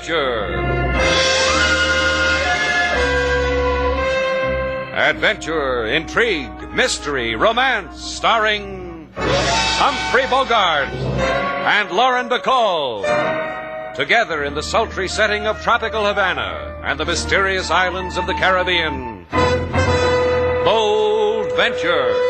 Adventure. Adventure, intrigue, mystery, romance, starring Humphrey Bogart and Lauren Bacall. Together in the sultry setting of tropical Havana and the mysterious islands of the Caribbean. Bold Venture.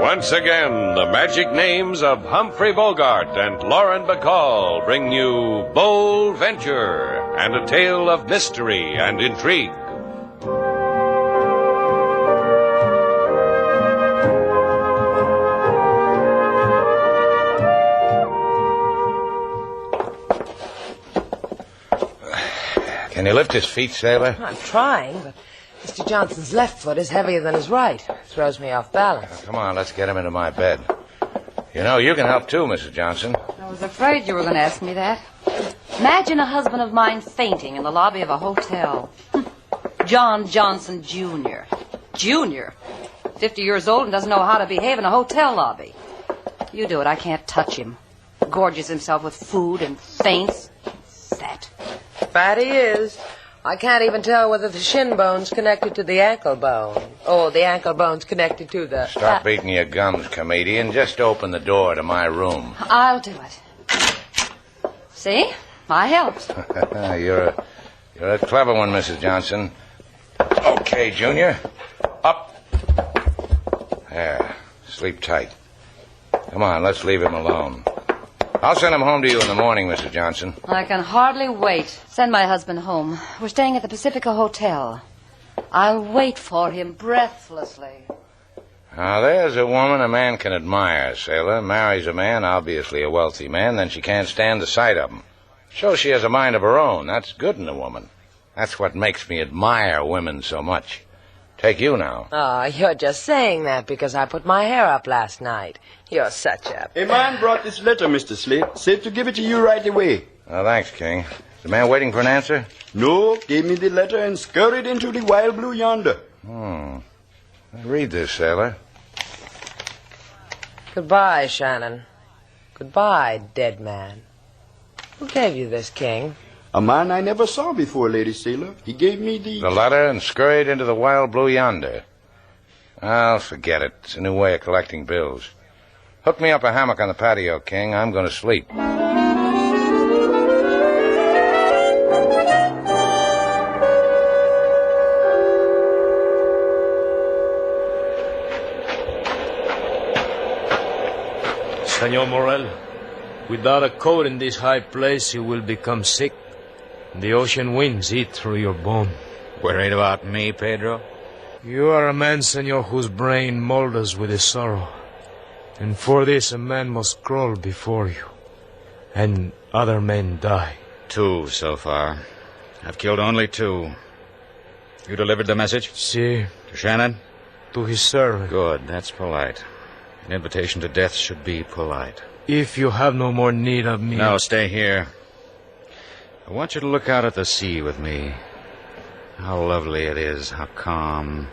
Once again, the magic names of Humphrey Bogart and Lauren Bacall bring you Bold Venture and a tale of mystery and intrigue. Can you lift his feet, Sailor? I'm trying, but Mr. Johnson's left foot is heavier than his right. Throws me off balance. Come on, let's get him into my bed. You know, you can help too, Mrs. Johnson. I was afraid you were going to ask me that. Imagine a husband of mine fainting in the lobby of a hotel. John Johnson, Jr. Junior. 50 years old and doesn't know how to behave in a hotel lobby. You do it, I can't touch him. Gorges himself with food and faints. Fat. Fat he is. I can't even tell whether the shin bone's connected to the ankle bone. Or the ankle bone's connected to the... Stop beating your gums, comedian. Just open the door to my room. I'll do it. See? I helped. You're a clever one, Mrs. Johnson. Okay, Junior. Up. There. Sleep tight. Come on, let's leave him alone. I'll send him home to you in the morning, Mrs. Johnson. I can hardly wait. Send my husband home. We're staying at the Pacifica Hotel. I'll wait for him breathlessly. Now, there's a woman a man can admire, Sailor. Marries a man, obviously a wealthy man, then she can't stand the sight of him. Shows she has a mind of her own. That's good in a woman. That's what makes me admire women so much. Take you now. Oh, you're just saying that because I put my hair up last night. You're such a... A man brought this letter, Mr. Slate. Said to give it to you right away. Oh, thanks, King. Is the man waiting for an answer? No, gave me the letter and scurried into the wild blue yonder. Read this, Sailor. Goodbye, Shannon. Goodbye, dead man. Who gave you this, King? A man I never saw before, Lady Sailor. He gave me the letter and scurried into the wild blue yonder. I'll forget it. It's a new way of collecting bills. Hook me up a hammock on the patio, King. I'm going to sleep. Senor Morel, without a coat in this high place, you will become sick. The ocean winds eat through your bone. Worried about me, Pedro? You are a man, senor, whose brain molders with his sorrow. And for this, a man must crawl before you. And other men die. 2 so far. I've killed only 2. You delivered the message? Si. To Shannon? To his servant. Good, that's polite. An invitation to death should be polite. If you have no more need of me... No, stay here. I want you to look out at the sea with me. How lovely it is, how calm.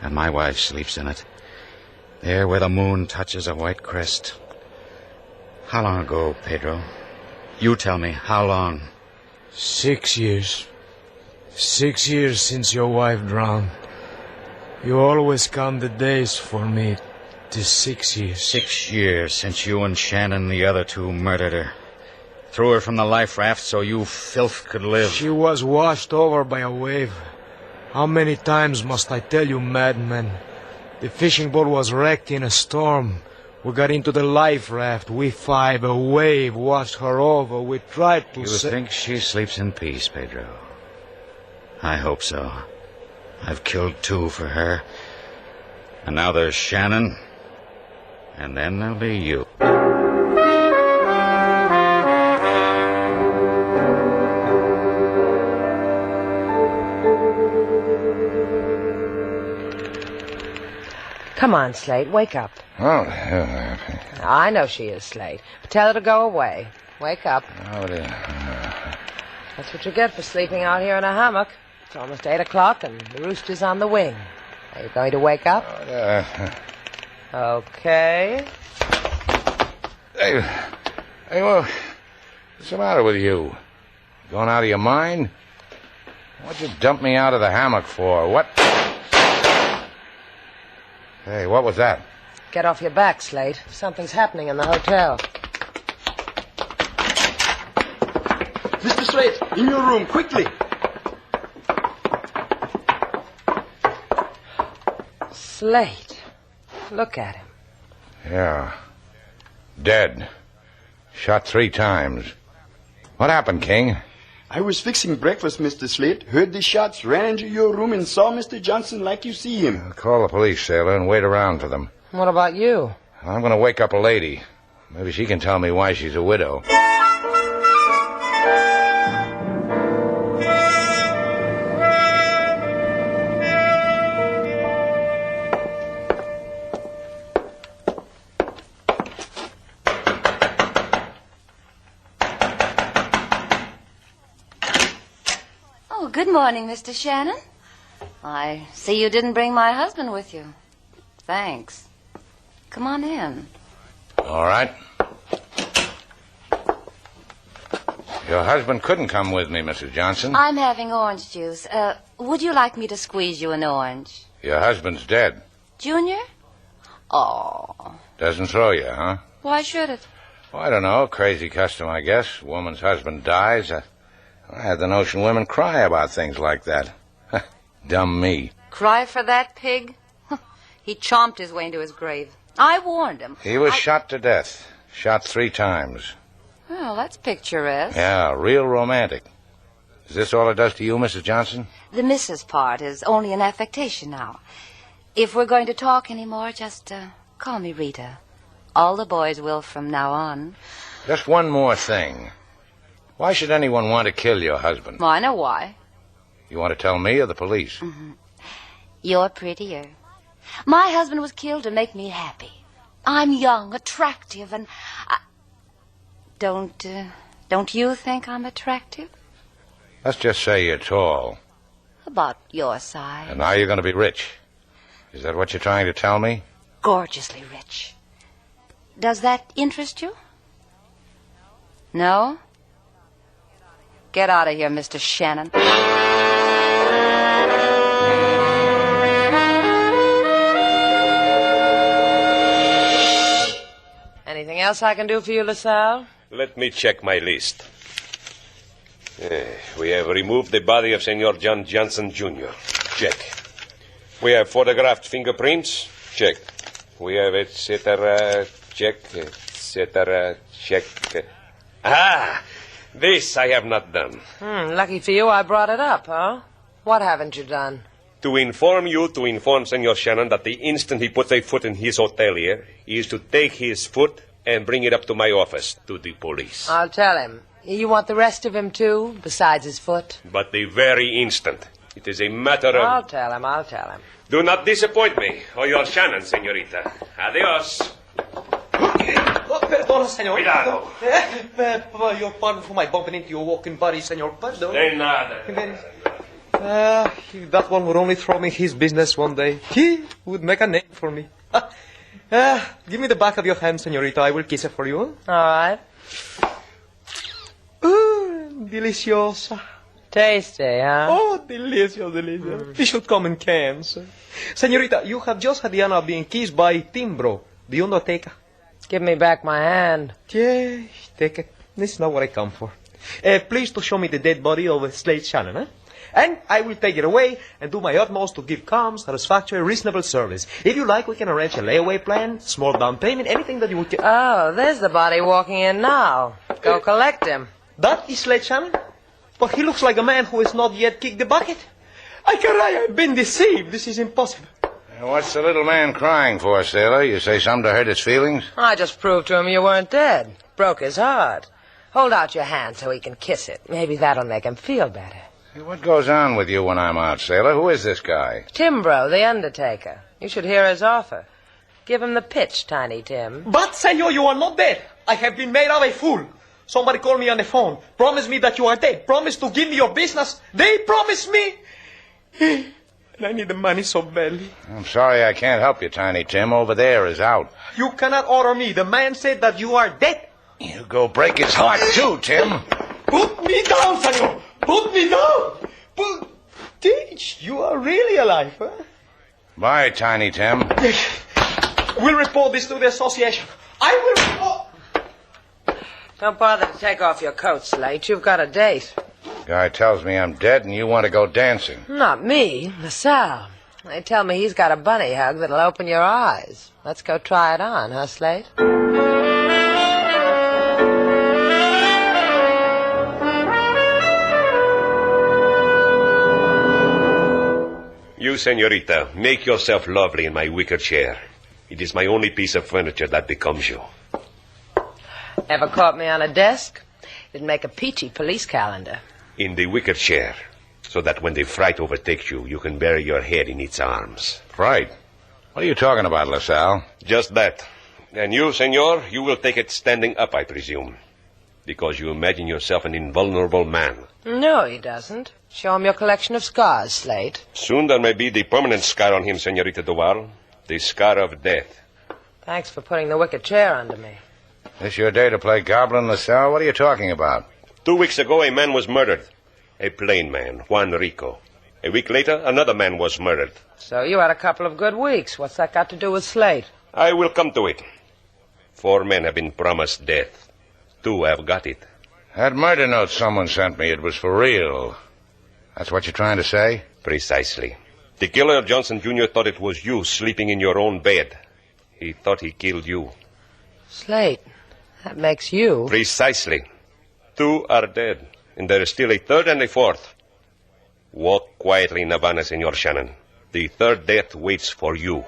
And my wife sleeps in it. There where the moon touches a white crest. How long ago, Pedro? You tell me, how long? 6 years. 6 years since your wife drowned. You always count the days for me. 'Tis 6 years. 6 years since you and Shannon, the other 2, murdered her. Threw her from the life raft so you filth could live. She was washed over by a wave. How many times must I tell you, madman? The fishing boat was wrecked in a storm. We got into the life raft. We 5. A wave washed her over. We tried to... You think she sleeps in peace, Pedro? I hope so. I've killed 2 for her. And now there's Shannon. And then there'll be you. Come on, Slate, wake up. Oh, I know she is, Slate. But tell her to go away. Wake up. oh, dear. That's what you get for sleeping out here in a hammock. It's almost 8 o'clock, and the rooster's on the wing. Are you going to wake up? Okay. Hey, well, what's the matter with you? Going out of your mind? What'd you dump me out of the hammock for? What? Hey, what was that? Get off your back, Slate. Something's happening in the hotel. Mr. Slate, in your room, quickly. Slate. Look at him. Yeah. Dead. Shot 3 times. What happened, King? I was fixing breakfast, Mr. Slate. Heard the shots, ran into your room, and saw Mr. Johnson like you see him. Call the police, Sailor, and wait around for them. What about you? I'm going to wake up a lady. Maybe she can tell me why she's a widow. Good morning, Mr. Shannon. I see you didn't bring my husband with you. Thanks. Come on in. All right. Your husband couldn't come with me, Mrs. Johnson. I'm having orange juice. Would you like me to squeeze you an orange? Your husband's dead. Junior? Oh. Doesn't throw you, huh? Why should it? Well, I don't know. Crazy custom, I guess. Woman's husband dies. I had the notion women cry about things like that. Dumb me. Cry for that pig? He chomped his way into his grave. I warned him. He was shot to death. Shot 3 times. Well, that's picturesque. Yeah, real romantic. Is this all it does to you, Mrs. Johnson? The Mrs. part is only an affectation now. If we're going to talk anymore, just call me Rita. All the boys will from now on. Just one more thing. Why should anyone want to kill your husband? Well, I know why. You want to tell me or the police? Mm-hmm. You're prettier. My husband was killed to make me happy. I'm young, attractive, and don't you think I'm attractive? Let's just say you're tall. About your size. And now you're going to be rich. Is that what you're trying to tell me? Gorgeously rich. Does that interest you? No? Get out of here, Mr. Shannon. Anything else I can do for you, LaSalle? Let me check my list. We have removed the body of Senor John Johnson, Jr. Check. We have photographed fingerprints. Check. We have etc. Check. Etc. Check. Ah! This I have not done. Lucky for you I brought it up, huh? What haven't you done? To inform Senor Shannon that the instant he puts a foot in his hotel here, he is to take his foot and bring it up to my office, to the police. I'll tell him. You want the rest of him, too, besides his foot? But the very instant. It is a matter of... I'll tell him. Do not disappoint me, or your Shannon, senorita. Adios. Perdona, senor. Cuidado. Your pardon for my bumping into your walking body, senor. Pardon. De nada. If that one would only throw me his business one day, he would make a name for me. Give me the back of your hand, senorita. I will kiss it for you. All right. Deliciosa. Tasty, huh? Oh, delicious. It should come in cans. Senorita, you have just had the honor of being kissed by Timbro, the undertaker. Give me back my hand. Yes, take it. This is not what I come for. Please to show me the dead body of Slate Shannon, eh? And I will take it away and do my utmost to give calm, satisfactory, reasonable service. If you like, we can arrange a layaway plan, small down payment, anything that you would... Oh, there's the body walking in now. Go collect him. That is Slate Shannon? But he looks like a man who has not yet kicked the bucket. I've been deceived. This is impossible. What's the little man crying for, Sailor? You say something to hurt his feelings? I just proved to him you weren't dead. Broke his heart. Hold out your hand so he can kiss it. Maybe that'll make him feel better. Hey, what goes on with you when I'm out, Sailor? Who is this guy? Timbro, the undertaker. You should hear his offer. Give him the pitch, Tiny Tim. But, senor, you are not dead. I have been made of a fool. Somebody called me on the phone. Promise me that you are dead. Promise to give me your business. They promised me. And I need the money so badly. I'm sorry I can't help you, Tiny Tim. Over there is out. You cannot order me. The man said that you are dead. You go break his heart, too, Tim. Put me down, senor. Put me down. Teach, you are really alive, huh? Bye, Tiny Tim. We'll report this to the association. I will report. Don't bother to take off your coat, Slate. You've got a date. Guy tells me I'm dead and you want to go dancing. Not me, LaSalle. They tell me he's got a bunny hug that'll open your eyes. Let's go try it on, huh, Slate? You, senorita, make yourself lovely in my wicker chair. It is my only piece of furniture that becomes you. Ever caught me on a desk? It'd make a peachy police calendar. In the wicker chair, so that when the fright overtakes you, you can bury your head in its arms. Fright? What are you talking about, LaSalle? Just that. And you, senor, you will take it standing up, I presume. Because you imagine yourself an invulnerable man. No, he doesn't. Show him your collection of scars, Slate. Soon there may be the permanent scar on him, Senorita Duval. The scar of death. Thanks for putting the wicker chair under me. This your day to play goblin, LaSalle? What are you talking about? 2 weeks ago, a man was murdered. A plain man, Juan Rico. A week later, another man was murdered. So you had a couple of good weeks. What's that got to do with Slate? I will come to it. 4 men have been promised death. 2 have got it. That murder note someone sent me, it was for real. That's what you're trying to say? Precisely. The killer, Johnson Jr., thought it was you sleeping in your own bed. He thought he killed you. Slate, that makes you... Precisely. 2 are dead, and there is still a 3rd and a 4th. Walk quietly in Havana, Senor Shannon. The 3rd death waits for you.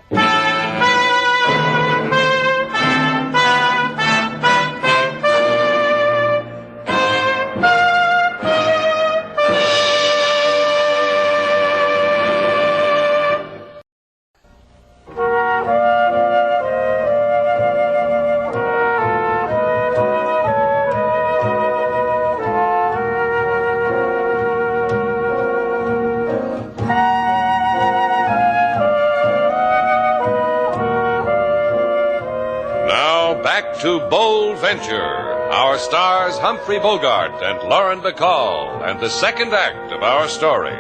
To Bold Venture, our stars Humphrey Bogart and Lauren Bacall, and the second act of our story.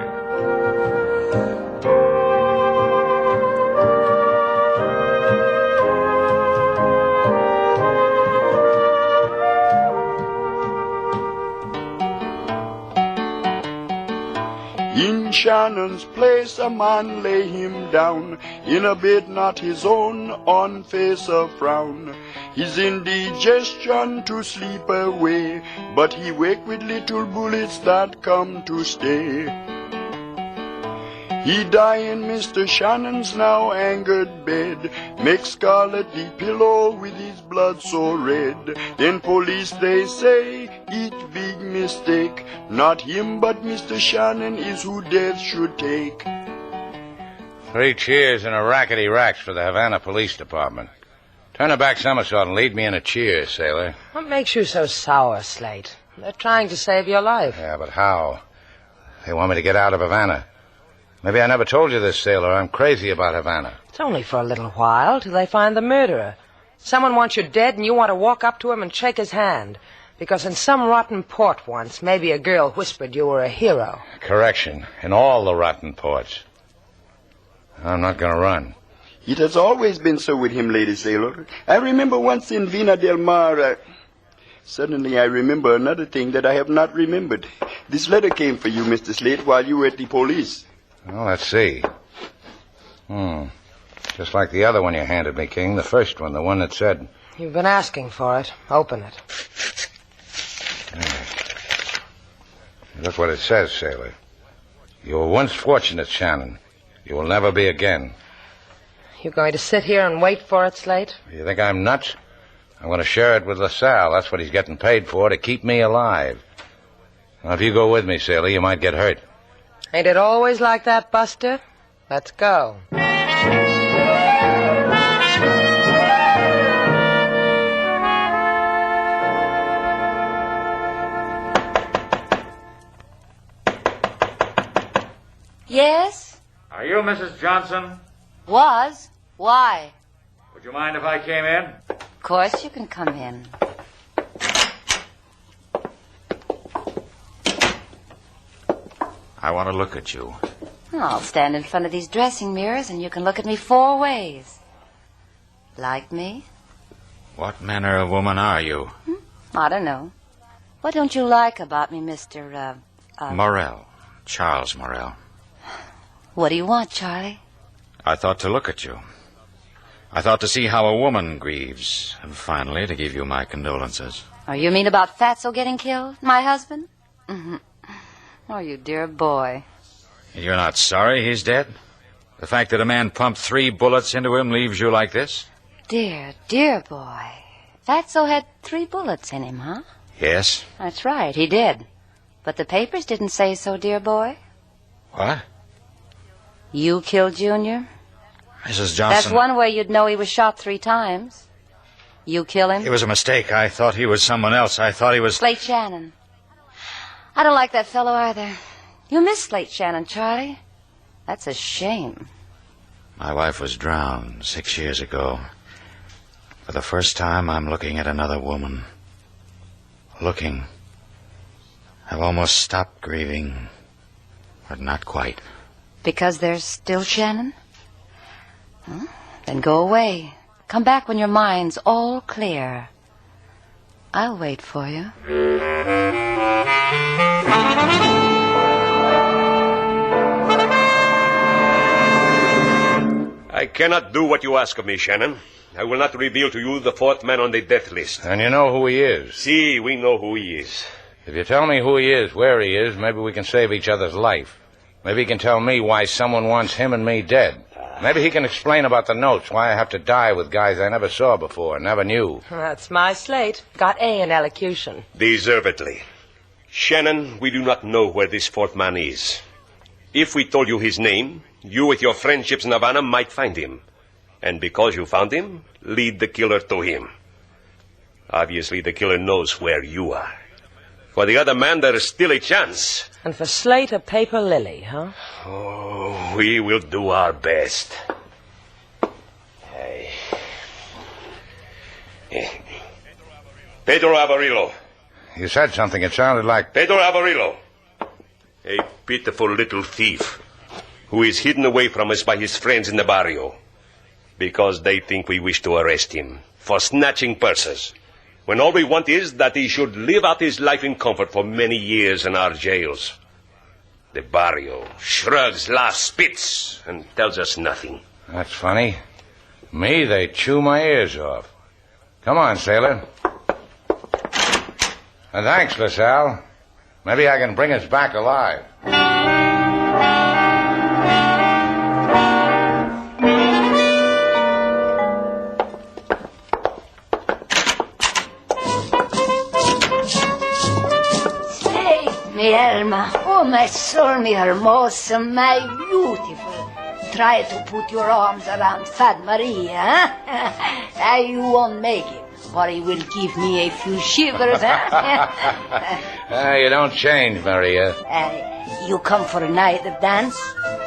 In Shannon's place a man lay him down, in a bed not his own, on face a frown. His indigestion to sleep away, but he wake with little bullets that come to stay. He die in Mr. Shannon's now angered bed, make scarlet the pillow with his blood so red. Then police they say, it big mistake, not him but Mr. Shannon is who death should take. 3 cheers and a rackety racks for the Havana Police Department. Turn a back somersault and lead me in a cheer, sailor. What makes you so sour, Slate? They're trying to save your life. Yeah, but how? They want me to get out of Havana. Maybe I never told you this, sailor. I'm crazy about Havana. It's only for a little while, till they find the murderer. Someone wants you dead, and you want to walk up to him and shake his hand. Because in some rotten port once, maybe a girl whispered you were a hero. Correction. In all the rotten ports. I'm not going to run. It has always been so with him, Lady Sailor. I remember once in Vina del Mar... Suddenly I remember another thing that I have not remembered. This letter came for you, Mr. Slate, while you were at the police. Well, let's see. Just like the other one you handed me, King. The first one, the one that said... You've been asking for it. Open it. Look what it says, sailor. You were once fortunate, Shannon. You will never be again. You going to sit here and wait for it, Slate? You think I'm nuts? I'm going to share it with LaSalle. That's what he's getting paid for, to keep me alive. Now, if you go with me, sailor, you might get hurt. Ain't it always like that, Buster? Let's go. Yes? Are you Mrs. Johnson? Was. Why? Would you mind if I came in? Of course you can come in. I want to look at you. I'll stand in front of these dressing mirrors and you can look at me 4 ways. Like me? What manner of woman are you? I don't know. What don't you like about me, Mr. Morel. Charles Morel. What do you want, Charlie? I thought to look at you. I thought to see how a woman grieves. And finally, to give you my condolences. Oh, you mean about Fatso getting killed? My husband? Mm-hmm. Oh, you dear boy. You're not sorry he's dead? The fact that a man pumped 3 bullets into him leaves you like this? Dear, dear boy. Fatso had 3 bullets in him, huh? Yes. That's right, he did. But the papers didn't say so, dear boy. What? You killed Junior? Mrs. Johnson... That's one way you'd know he was shot 3 times. You kill him? It was a mistake. I thought he was someone else. I thought he was... Slate Shannon. I don't like that fellow either. You miss Slate Shannon, Charlie. That's a shame. My wife was drowned 6 years ago. For the first time, I'm looking at another woman. Looking. I've almost stopped grieving, but not quite. Because there's still Shannon? Then go away. Come back when your mind's all clear. I'll wait for you. I cannot do what you ask of me, Shannon. I will not reveal to you the 4th man on the death list. And you know who he is? See, we know who he is. If you tell me who he is, where he is, maybe we can save each other's life. Maybe he can tell me why someone wants him and me dead. Maybe he can explain about the notes, why I have to die with guys I never saw before, never knew. That's my slate. Got A in elocution. Deservedly. Shannon, we do not know where this 4th man is. If we told you his name, you with your friendships in Havana might find him. And because you found him, lead the killer to him. Obviously, the killer knows where you are. For the other man, there is still a chance. And for Slate, a paper lily, huh? Oh, we will do our best. Pedro Avarillo. You said something. It sounded like... Pedro Avarillo. A pitiful little thief who is hidden away from us by his friends in the barrio because they think we wish to arrest him for snatching purses, when all we want is that he should live out his life in comfort for many years in our jails. The barrio shrugs, laughs, spits, and tells us nothing. That's funny. Me, they chew my ears off. Come on, Sailor. And thanks, LaSalle. Maybe I can bring us back alive. Mi Alma, oh my soul, mi hermosa, my beautiful. Try to put your arms around Fat Maria, huh? You won't make it, but he will give me a few shivers, huh? You don't change, Maria. You come for a night of dance?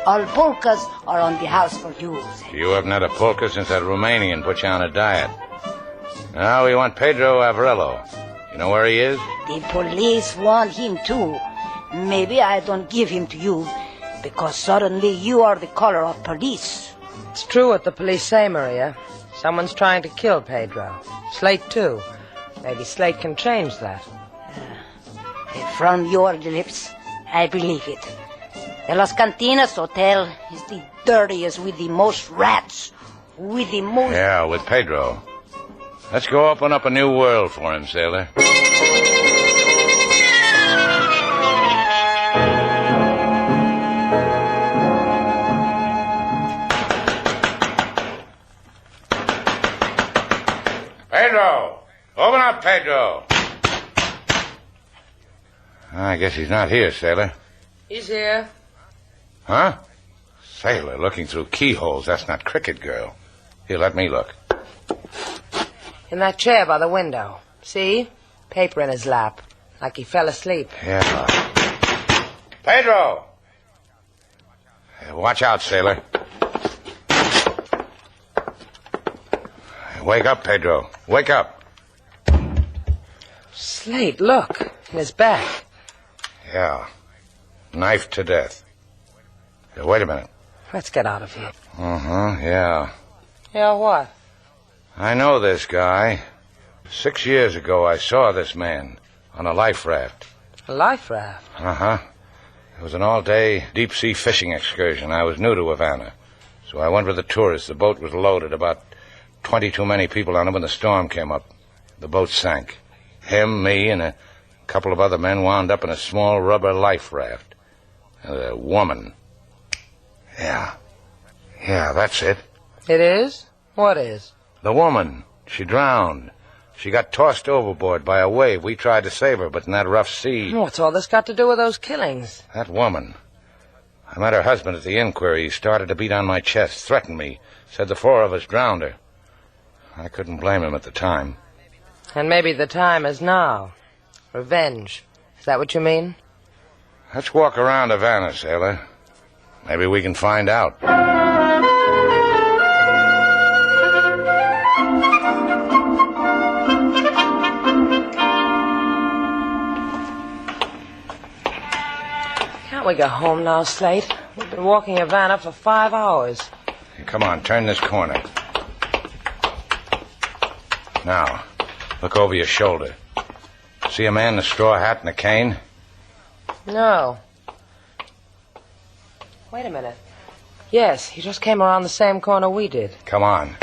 All polkas are on the house for you. You haven't had a polka since that Romanian put you on a diet. Now we want Pedro Avarillo. You know where he is? The police want him too. Maybe I don't give him to you because suddenly you are the caller of police. It's true what the police say, Maria. Someone's trying to kill Pedro. Slate, too. Maybe Slate can change that. From your lips, I believe it. The Las Cantinas Hotel is the dirtiest with the most rats. With the most... Yeah, with Pedro. Let's go open up a new world for him, Sailor. Pedro! Open up, Pedro! I guess he's not here, Sailor. He's here. Huh? Sailor looking through keyholes. That's not Cricket Girl. Here, let me look. In that chair by the window. See? Paper in his lap. Like he fell asleep. Yeah. Pedro! Watch out, sailor. Wake up, Pedro. Wake up. Slate, look. In his back. Yeah. Knifed to death. Wait a minute. Let's get out of here. Yeah. Yeah, what? I know this guy. 6 years ago, I saw this man on a life raft. A life raft? It was an all-day deep-sea fishing excursion. I was new to Havana, so I went with the tourists. The boat was loaded, about 20 too many people on it when the storm came up. The boat sank. Him, me, and a couple of other men wound up in a small rubber life raft. And a woman. Yeah, that's it. It is? What is? The woman. She drowned. She got tossed overboard by a wave. We tried to save her, but in that rough sea... What's all this got to do with those killings? That woman. I met her husband at the inquiry. He started to beat on my chest, threatened me, said the 4 of us drowned her. I couldn't blame him at the time. And maybe the time is now. Revenge. Is that what you mean? Let's walk around Havana, sailor. Maybe we can find out. Can't we go home now, Slate? We've been walking Havana for 5 hours. Come on, turn this corner. Now, look over your shoulder. See a man in a straw hat and a cane? No. Wait a minute. Yes, he just came around the same corner we did. Come on.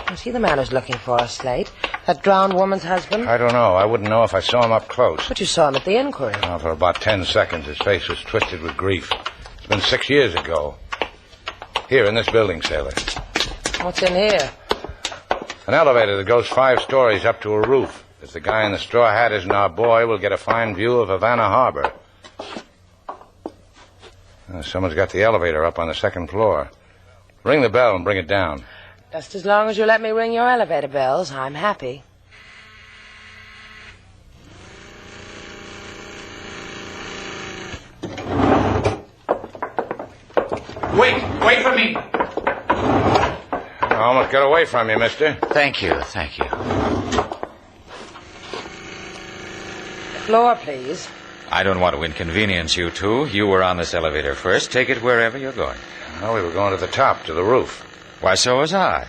Was he the man who's looking for us, Slate? That drowned woman's husband? I don't know. I wouldn't know if I saw him up close. But you saw him at the inquiry. Oh, for about 10 seconds, his face was twisted with grief. It's been 6 years ago. Here, in this building, sailor. What's in here? An elevator that goes 5 stories up to a roof. If the guy in the straw hat isn't our boy, we'll get a fine view of Havana Harbor. Someone's got the elevator up on the 2nd floor. Ring the bell and bring it down. Just as long as you let me ring your elevator bells, I'm happy. Wait for me. I almost got away from you, mister. Thank you. Floor, please. I don't want to inconvenience you two. You were on this elevator first. Take it wherever you're going. Well, we were going to the top, to the roof. Why, so was I.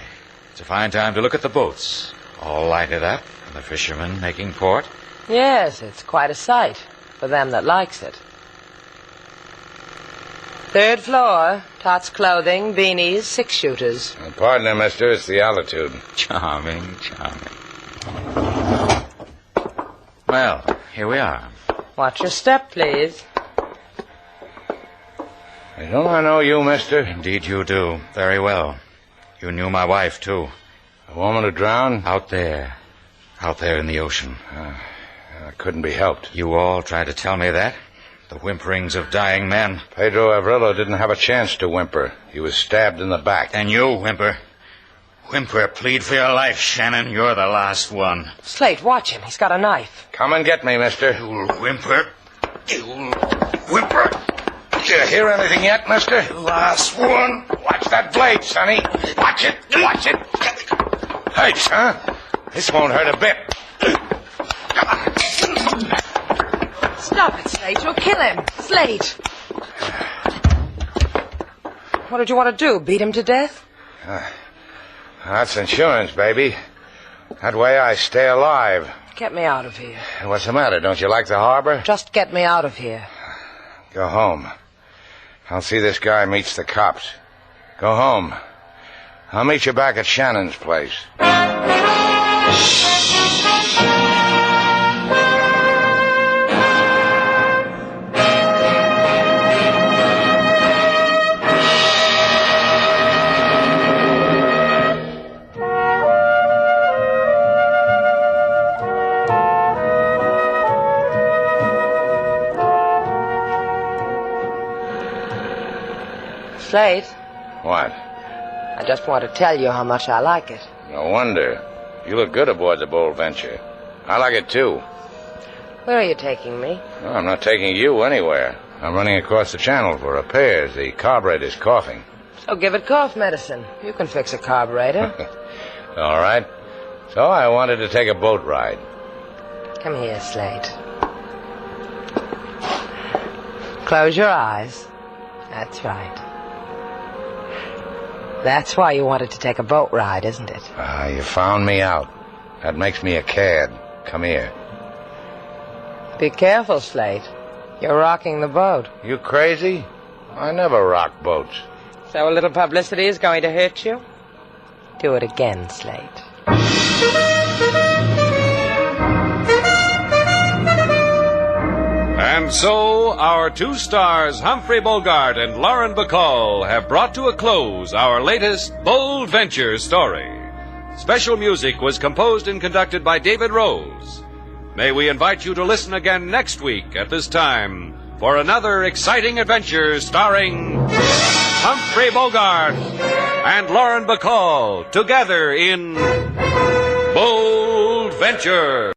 It's a fine time to look at the boats. All lighted up, and the fishermen making port. Yes, it's quite a sight for them that likes it. 3rd floor, Tots clothing, beanies, 6-shooters. Pardon me, mister, it's the altitude. Charming. Well, here we are. Watch your step, please. Don't I know you, mister? Indeed you do. Very well. You knew my wife, too. The woman who drowned? Out there in the ocean. Couldn't be helped. You all tried to tell me that? The whimperings of dying men. Pedro Avrilo didn't have a chance to whimper. He was stabbed in the back. And you, whimper. Whimper, plead for your life, Shannon. You're the last one. Slate, watch him. He's got a knife. Come and get me, mister. You'll whimper. You'll whimper. Did you hear anything yet, mister? Last one. Watch that blade, Sonny. Watch it. Hurts, huh? This won't hurt a bit. Stop it, Slate. You'll kill him. Slate. What did you want to do? Beat him to death? That's insurance, baby. That way I stay alive. Get me out of here. What's the matter? Don't you like the harbor? Just get me out of here. Go home. I'll see this guy meets the cops. Go home. I'll meet you back at Shannon's place. Slate, What? I just want to tell you how much I like it. No wonder. You look good aboard the Bold Venture. I like it, too. Where are you taking me? Well, I'm not taking you anywhere. I'm running across the channel for repairs. The carburetor's coughing. So give it cough medicine. You can fix a carburetor. All right. So I wanted to take a boat ride. Come here, Slate. Close your eyes. That's right. That's why you wanted to take a boat ride, isn't it? You found me out. That makes me a cad. Come here. Be careful, Slate. You're rocking the boat. You crazy? I never rock boats. So a little publicity is going to hurt you? Do it again, Slate. And so, our two stars, Humphrey Bogart and Lauren Bacall, have brought to a close our latest Bold Venture story. Special music was composed and conducted by David Rose. May we invite you to listen again next week at this time for another exciting adventure starring Humphrey Bogart and Lauren Bacall together in Bold Venture.